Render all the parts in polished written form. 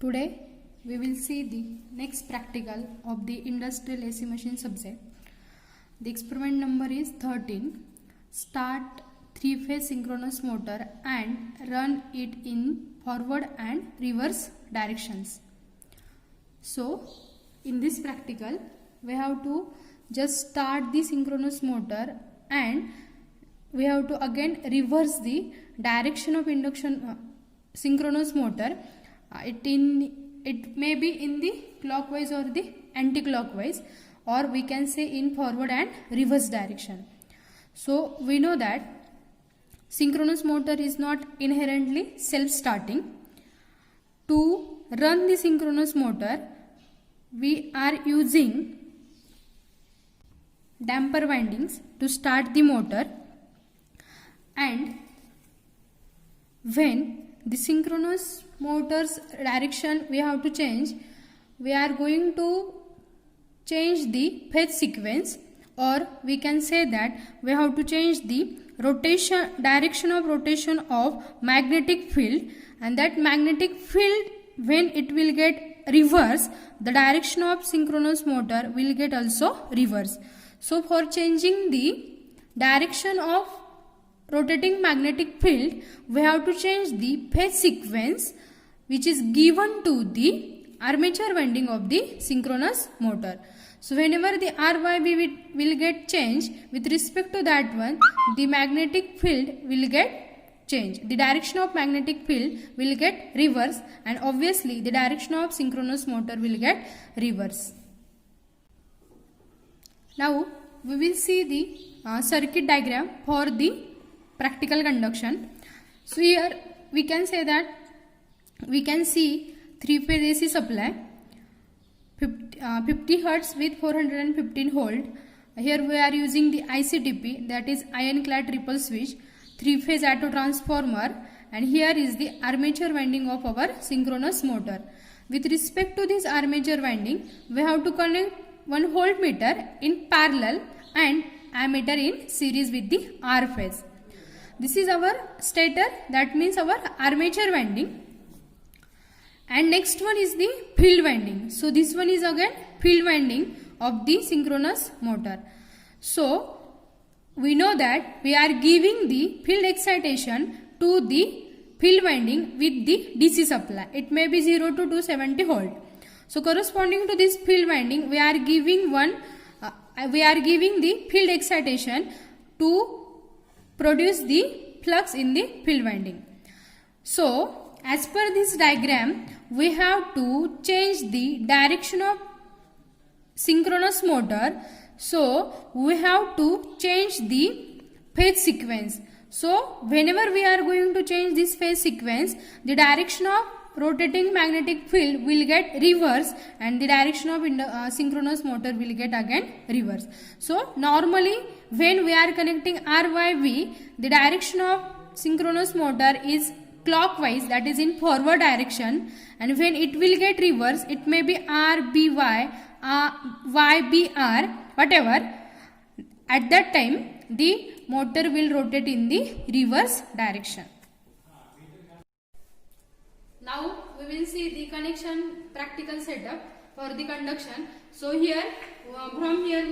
Today we will see the next practical of the industrial AC machine subject. The experiment number is 13. Start 3-phase synchronous motor and run it in forward and reverse directions. So in this practical we have to just start the synchronous motor and we have to again reverse the direction of induction synchronous motor. It may be in the clockwise or the anti-clockwise, or we can say in forward and reverse direction. So we know that synchronous motor is not inherently self-starting. To run the synchronous motor, we are using damper windings to start the motor, and when the synchronous motor's direction we have to change, we are going to change the phase sequence, or we can say that we have to change the direction of rotation of magnetic field, and that magnetic field, when it will get reverse, the direction of synchronous motor will get also reverse. So for changing the direction of rotating magnetic field, we have to change the phase sequence which is given to the armature winding of the synchronous motor. So whenever the RYB will get changed, with respect to that one, the magnetic field will get changed. The direction of magnetic field will get reverse, and obviously the direction of synchronous motor will get reverse. Now we will see the circuit diagram for the practical conduction. So here we can say that we can see 3-phase AC supply 50 Hz with 415 volt. Here we are using the ICTP, that is iron-clad triple switch, 3-phase auto transformer, and here is the armature winding of our synchronous motor. With respect to this armature winding, we have to connect one voltmeter in parallel and ammeter in series with the R phase. This is our stator, that means our armature winding. And next one is the field winding. So this one is again field winding of the synchronous motor. So we know that we are giving the field excitation to the field winding with the DC supply. It may be 0 to 270 volt. So corresponding to this field winding, we are giving the field excitation to produce the flux in the field winding. So as per this diagram, we have to change the direction of synchronous motor. So we have to change the phase sequence. So whenever we are going to change this phase sequence, the direction of rotating magnetic field will get reverse, and the direction of synchronous motor will get again reverse. So normally when we are connecting RYV, the direction of synchronous motor is clockwise, that is in forward direction, and when it will get reverse, it may be RBY, YBR, whatever. At that time the motor will rotate in the reverse direction. Now we will see the connection practical setup for the conduction. So here from here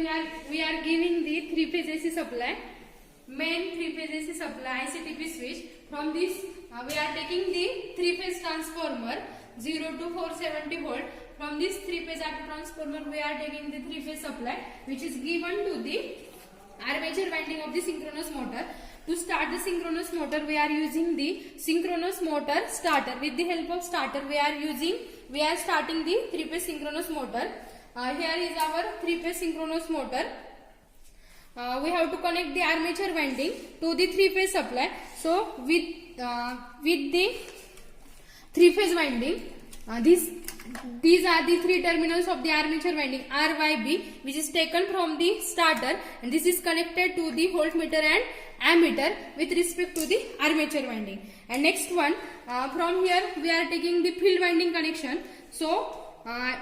we are giving the 3-phase AC supply, main 3-phase AC supply ICTP switch. From this we are taking the 3-phase transformer 0 to 470 volt. From this 3-phase auto transformer we are taking the 3-phase supply which is given to the armature winding of the synchronous motor. To start the synchronous motor, we are using the synchronous motor starter. With the help of starter, we are starting the 3-phase synchronous motor. Here is our 3-phase synchronous motor. We have to connect the armature winding to the 3-phase supply. So with the 3-phase winding, these are the 3 terminals of the armature winding RYB, which is taken from the starter, and this is connected to the voltmeter and ammeter with respect to the armature winding. And next one, from here we are taking the field winding connection. So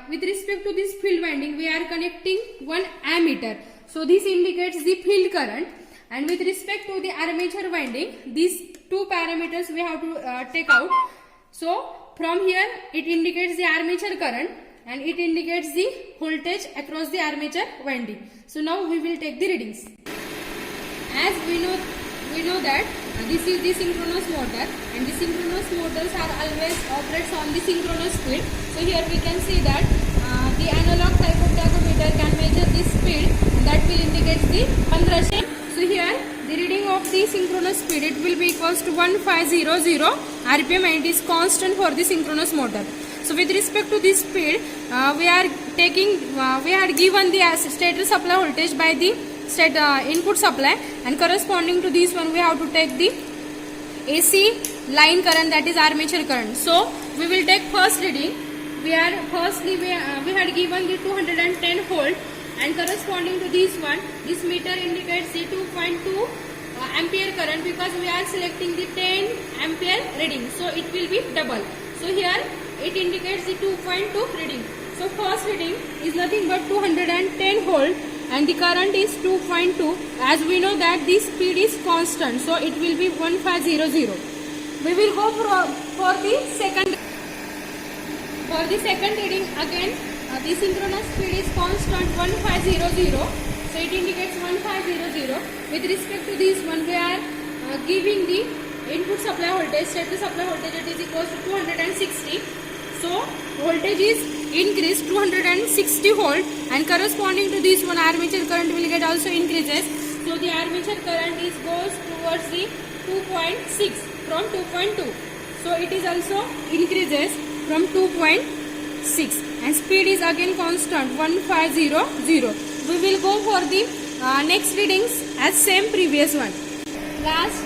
with respect to this field winding, we are connecting one ammeter. So this indicates the field current, and with respect to the armature winding, these two parameters we have to take out. So from here it indicates the armature current and it indicates the voltage across the armature winding. So now we will take the readings. As we know that this is the synchronous motor and the synchronous motors are always operates on the synchronous speed. So here we can see that the analog type of tachometer can measure the speed that will indicate the 1500. So here the reading of the synchronous speed, it will be equals to 1500 rpm and it is constant for the synchronous motor. So with respect to this speed, we are given the stator supply voltage by the input supply, and corresponding to this one we have to take the AC line current, that is armature current. So we will take first reading. We had given the 210 volt, and corresponding to this one, this meter indicates the 2.2 ampere current, because we are selecting the 10 ampere reading, so it will be double. So here it indicates the 2.2 reading. So first reading is nothing but 210 volt and the current is 2.2. As we know that this speed is constant, so it will be 1500. We will go for the second. For the second reading again, the synchronous speed is constant 1500. So it indicates 1500. With respect to this one, we are giving the input supply voltage, stator supply voltage, it is equals to 260. So voltage is increased 260 volt, and corresponding to this one armature current will get also increases. So the armature current goes towards the 2.6 from 2.2. So it is also increases from 2.6 and speed is again constant 1500. We will go for the next readings as same previous one. Last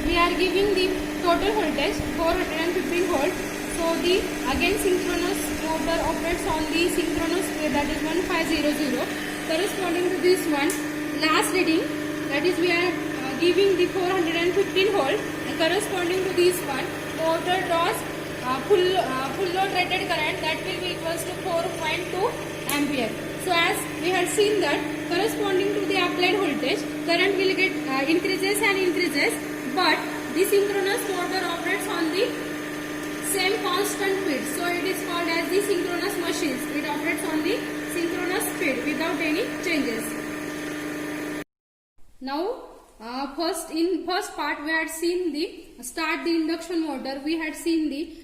we are giving the total voltage 415 volt. So the again synchronous motor operates on the synchronous speed, that is 1500. Corresponding to this one, last reading, that is we are giving the 415 volt, and corresponding to this one, motor draws full load rated current, that will be equals to 4.2 ampere. So as we had seen that corresponding to the applied voltage, current will get increases and increases, but the synchronous motor operates on the same constant speed. So it is called as the synchronous machines. It operates on the synchronous speed without any changes. Now in first part we had seen the start the induction motor. We had seen the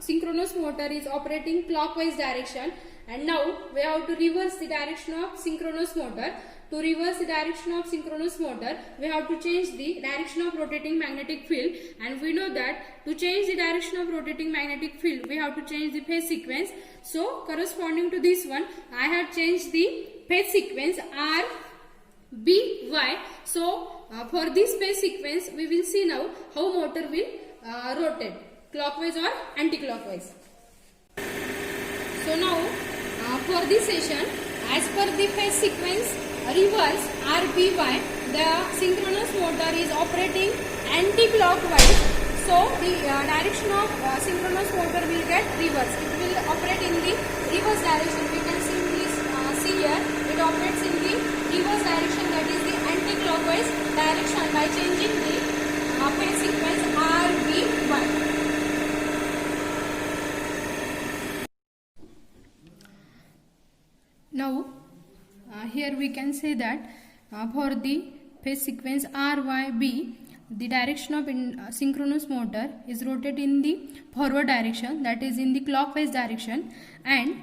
synchronous motor is operating clockwise direction, and now we have to reverse the direction of synchronous motor. To reverse the direction of synchronous motor, we have to change the direction of rotating magnetic field, and we know that to change the direction of rotating magnetic field, we have to change the phase sequence. So corresponding to this one, I have changed the phase sequence R, B, Y. So for this phase sequence, we will see now how motor will rotate, clockwise or anti-clockwise. So now for this session, as per the phase sequence reverse RBY, the synchronous motor is operating anti-clockwise. So the direction of synchronous motor will get reversed. It will operate in the reverse direction. We can simply see here it operates in the reverse direction, that is the anti-clockwise direction, by changing the phase sequence RBY. Now here we can say that for the phase sequence RYB, the direction of synchronous motor is rotated in the forward direction, that is in the clockwise direction, and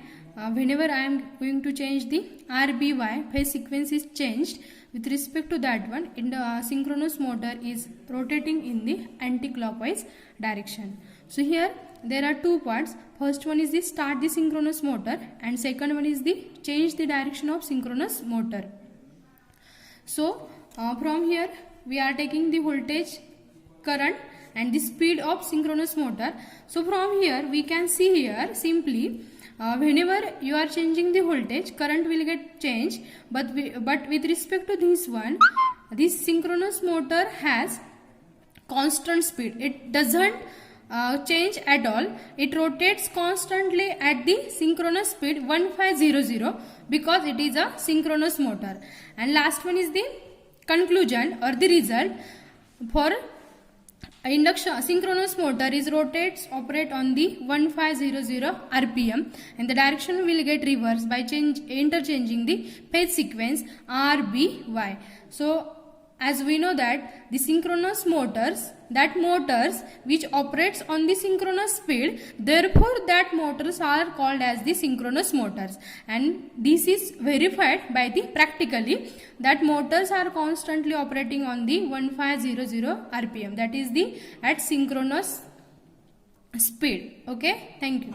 whenever I am going to change the RBY, phase sequence is changed with respect to that one, in the synchronous motor is rotating in the anti-clockwise direction. So here there are two parts. First one is the start the synchronous motor, and second one is the change the direction of synchronous motor. So from here we are taking the voltage, current and the speed of synchronous motor. So from here we can see here simply whenever you are changing the voltage, current will get changed, but with respect to this one, this synchronous motor has constant speed. It doesn't change at all. It rotates constantly at the synchronous speed 1500, because it is a synchronous motor. And last one is the conclusion or the result. For Induction synchronous motor is rotates operate on the 1500 rpm, and the direction will get reversed by interchanging the phase sequence RBY. So as we know that the synchronous motors which operates on the synchronous speed, therefore that motors are called as the synchronous motors, and this is verified by the practically that motors are constantly operating on the 1500 rpm, that is the at synchronous speed. Okay, thank you.